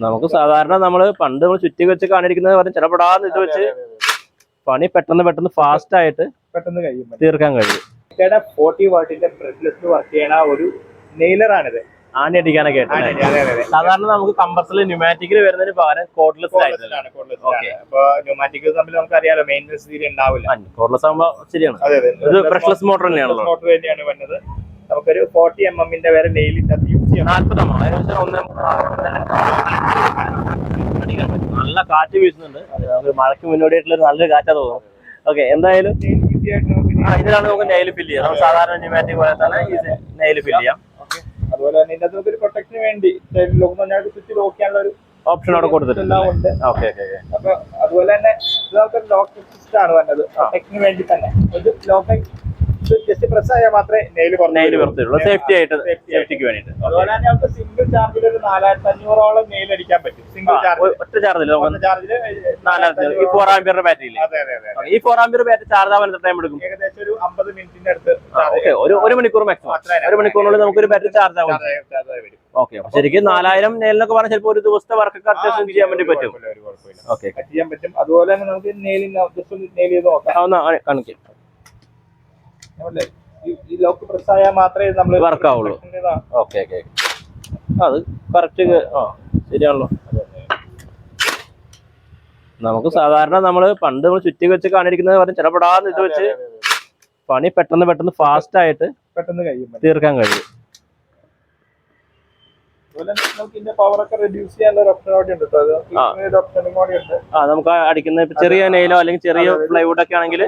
നമുക്ക് സാധാരണ പണ്ട് നമ്മൾ ചുറ്റി വെച്ച് കാണിക്കുന്നത് പറഞ്ഞ് ചിലപ്പെടാന്ന് ഇത് വെച്ച് പണി പെട്ടെന്ന് ഫാസ്റ്റ് ആയിട്ട് തീർക്കാൻ കഴിയും. 40 വാട്ടിന്റെ ബ്രഷ്ലെസ് വർക്ക് ചെയ്യണ ഒരു നെയിലറാണിത്. ആണി അടിക്കാനൊക്കെ സാധാരണ നമുക്ക് കമ്പൽസറി ന്യൂമാറ്റിക്കിൽ വരുന്നതിന് പകരം കോഡ്ലെസ് ആയിട്ടാണ്. ന്യൂമാറ്റിക് തമ്മിൽ നമുക്ക് അറിയാലോ മെയിൻ്റെനൻസ് തീരെ ഉണ്ടാവില്ല. കോഡ്ലെസ് ആകുമ്പോൾ ശരിയാണ്. ഇത് ബ്രഷ്ലെസ് മോട്ടർ തന്നെയാണല്ലോ. മോട്ടർ തന്നെയാണ് വരുന്നത്. നമുക്കൊരു 40 mm വരെ നെയിൽ യൂസ് ചെയ്യാം. 40 നല്ല കാറ്റ് വീശുന്നുണ്ട്. മഴയ്ക്ക് മുന്നോടിയായിട്ടുള്ള നല്ലൊരു കാറ്റാ തോന്നുന്നു. ഓക്കെ, എന്തായാലും ഇതിലാണ് നമുക്ക് നെയിൽ ഫില്ല് ചെയ്യാം. സാധാരണ ന്യൂമാറ്റിക് പോലെ തന്നെ നെയിൽ ഫില്ല് ചെയ്യാം. അതുപോലെ തന്നെ ഇതിനകത്ത് നമുക്കൊരു പ്രൊട്ടക്ഷന് വേണ്ടി സ്വിച്ച് ലോക്ക് ചെയ്യാനുള്ള ഒരു ഓപ്ഷൻ അവിടെ കൊടുത്തിട്ടുണ്ട്. ഓക്കെ. അപ്പൊ അതുപോലെ തന്നെ ഇത് നമുക്കൊരു ലോക്ക് സിസ്റ്റം ആണ് വരുന്നത്. പ്രൊട്ടക്ഷന് വേണ്ടി തന്നെ ഒരു ലോക്ക് ജസ്റ്റ് പ്രസ് ആയാൽ മാത്രമേ നെയിൽ പുറത്തുള്ളൂ, സേഫ്റ്റിക്ക് വേണ്ടിയിട്ട്. അതുപോലെ തന്നെ നമുക്ക് സിംഗിൾ ചാർജിൽ ഒരു 4500ഓളം നെയിൽ അടിക്കാൻ പറ്റും. സിംഗിൾ ചാർജ് ഒറ്റ ചാർജില് 4 ആമ്പിയറിന്റെ ബാറ്ററിയിൽ. ഈ 4 ആമ്പിയർ ബാറ്ററി ചാർജ് ആവാൻ എത്ര ടൈം എടുക്കും? ഏകദേശം ഒരു 50 മിനിറ്റിന്റെ അടുത്ത്. ഒരു മണിക്കൂർ മാക്സിമം. ഒരു മണിക്കൂറിനുള്ളിൽ നമുക്കൊരു ബാറ്ററി ചാർജ് ആവും. ഓക്കെ, ശരിക്കും 4000 നെയിലിനൊക്കെ പറഞ്ഞാൽ ചിലപ്പോൾ ഒരു ദിവസത്തെ വർക്കൊക്കെ അത്യാവശ്യം ചെയ്യാൻ വേണ്ടി പറ്റും. ഓക്കെ, ചെയ്യാൻ പറ്റും. അതുപോലെ തന്നെ നമുക്ക് നെയിൽ ചെയ്ത് നോക്കാം. കാണിക്കാം. ഈ ലോക്ക് പ്രസ് ആയാൽ മാത്രമേ നമ്മൾ വർക്ക് ആവുള്ളൂ. ഓക്കെ, അത് കറക്റ്റ്. ശരിയാണല്ലോ. നമുക്ക് സാധാരണ പണ്ട് നമ്മൾ ചുറ്റി വെച്ച് കാണിക്കുന്നത് പറഞ്ഞ് ചിലപ്പെടാന്ന് ഇത് വെച്ച് പണി പെട്ടെന്ന് ഫാസ്റ്റ് ആയിട്ട് തീർക്കാൻ കഴിയും. നമുക്ക് അടിക്കുന്ന ചെറിയ നെയിലോ അല്ലെങ്കിൽ ചെറിയ പ്ലൈവുഡ് ഒക്കെ ആണെങ്കിൽ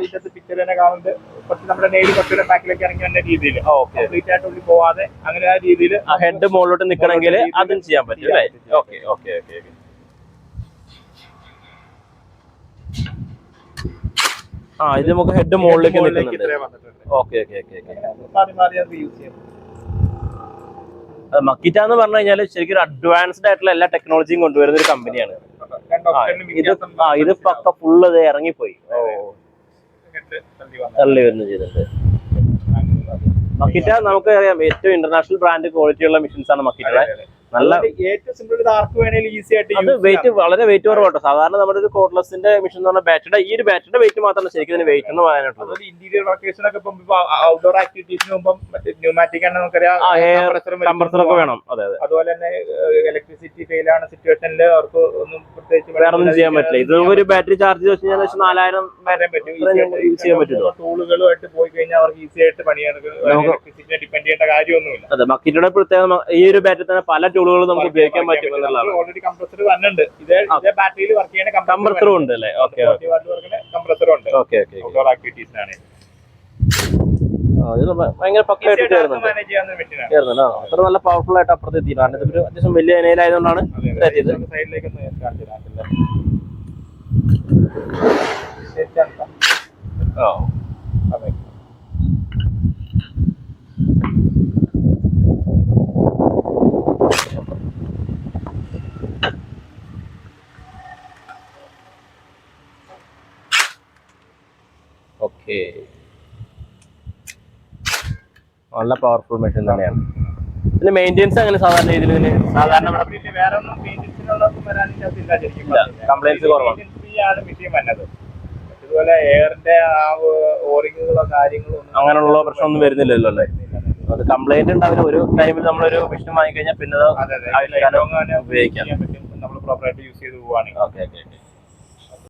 പോവാതെ അങ്ങനെ ആ രീതിയിൽ ഹെഡ് മുകളിലോട്ട് നിൽക്കണമെങ്കിൽ അതും ചെയ്യാൻ പറ്റും അല്ലേ? ഓക്കെ. ഇത് നമുക്ക് ഹെഡ് മുകളിലേക്ക് മക്കിറ്റ എന്ന് പറഞ്ഞു കഴിഞ്ഞാൽ ശരിക്കും അഡ്വാൻസ്ഡ് ആയിട്ടുള്ള എല്ലാ ടെക്നോളജിയും കൊണ്ടുവരുന്ന ഒരു കമ്പനിയാണ്. ഇത് പക്ക ഫുള്ള് ഇത് ഇറങ്ങിപ്പോയി തള്ളി വരുന്നു ചെയ്തിട്ട്. മക്കിറ്റ നമുക്ക് അറിയാം ഏറ്റവും ഇന്റർനാഷണൽ ബ്രാൻഡ് ക്വാളിറ്റി ഉള്ള മെഷീൻസ് ആണ് മക്കിറ്റ. നല്ല ഏറ്റവും സിമ്പിൾ ആർക്ക് വേണേലും ഈസി ആയിട്ട്. അത് വെയിറ്റ് വളരെ വെയിറ്റ് കുറവാട്ടോ. സാധാരണ നമ്മുടെ ഒരു കോഡ്ലെസിന്റെ മെഷീൻ എന്ന് പറഞ്ഞാൽ ബാറ്ററിയുടെ വെയിറ്റ് മാത്രമല്ല ശരിക്കും ഇതിന് വെയിറ്റ് എന്ന് പറയാനായിട്ടുള്ളത്. ഇന്റീരിയർ വർക്കേഴ്സിനൊക്കെ ഔട്ട്ഡോർ ആക്ടിവിറ്റീസിന് മുമ്പ് ന്യൂമാറ്റിക് ആണ് നമുക്കറിയാം. കംപ്രസറൊക്കെ വേണം. അതുപോലെ തന്നെ ഇലക്ട്രിസിറ്റി ഫെയിൽ ആണ് സിറ്റുവേഷനിൽ അവർക്ക് ഒന്നും പ്രത്യേകിച്ച് വേറെ ഒന്നും ചെയ്യാൻ പറ്റില്ല. ഇത് ഒരു ബാറ്ററി ചാർജ് വെച്ച് കഴിഞ്ഞാൽ 4000 വരാൻ പറ്റും. യൂസ് ചെയ്യാൻ പറ്റും. ടൂളുകളുമായിട്ട് പോയി കഴിഞ്ഞാൽ അവർക്ക് ഈസി ആയിട്ട് പണിയാണ്. ഇലക്ട്രിസിറ്റിനെ ഡിപെൻഡ് ചെയ്യേണ്ട കാര്യമൊന്നുമില്ല. അതെ, മക്കിറ്റയുടെ പ്രത്യേകം ഈ ഒരു ബാറ്ററി തന്നെ പല ടൂളുകളും നമുക്ക് ഉപയോഗിക്കാൻ പറ്റും എന്നുള്ളതാണ്. ഓൾറെഡി കംപ്രസർ വന്നിട്ടുണ്ട്. ഇതേ ബാറ്ററിയിൽ വർക്ക് ചെയ്യുന്ന കംപ്രസറും ഉണ്ട് അല്ലേ? കംപ്രസറും ഉണ്ട്. ഓക്കെ. ഔട്ട്ഡോർ ആക്ടിവിറ്റീസിനാണ് ഭയങ്കര പക്കയായിട്ട് കയറുന്നുണ്ട്. അത്ര നല്ല പവർഫുൾ ആയിട്ട് അപ്പുറത്ത് എത്തി. കാരണം ഇതൊരു അത്യാവശ്യം വലിയ ഇനയിലായതുകൊണ്ടാണ് സൈഡിലേക്ക് ഓക്കെ. നല്ല പവർഫുൾ മെഷീൻ തന്നെയാണ്. പിന്നെ മെയിൻ്റെനൻസ് അങ്ങനെ സാധാരണ രീതിയിൽ വേറെ ഒന്നും കംപ്ലൈൻസ് കുറവാണ്. മെഷീൻ വന്നത്. ഇതുപോലെ എയറിന്റെ ആ ഓറിങ്ങുകളോ കാര്യങ്ങളോ അങ്ങനെയുള്ള പ്രശ്നമൊന്നും വരുന്നില്ലല്ലോ അല്ലേ? അത് കംപ്ലൈന്റ് ഉണ്ടാവില്ല. ഒരു ടൈമിൽ നമ്മളൊരു മെഷീൻ വാങ്ങിക്കഴിഞ്ഞാൽ പിന്നെ ഉപയോഗിക്കാം. നമ്മൾ പ്രോപ്പറായിട്ട് യൂസ് ചെയ്ത് പോവാണെങ്കിൽ. ഓക്കെ.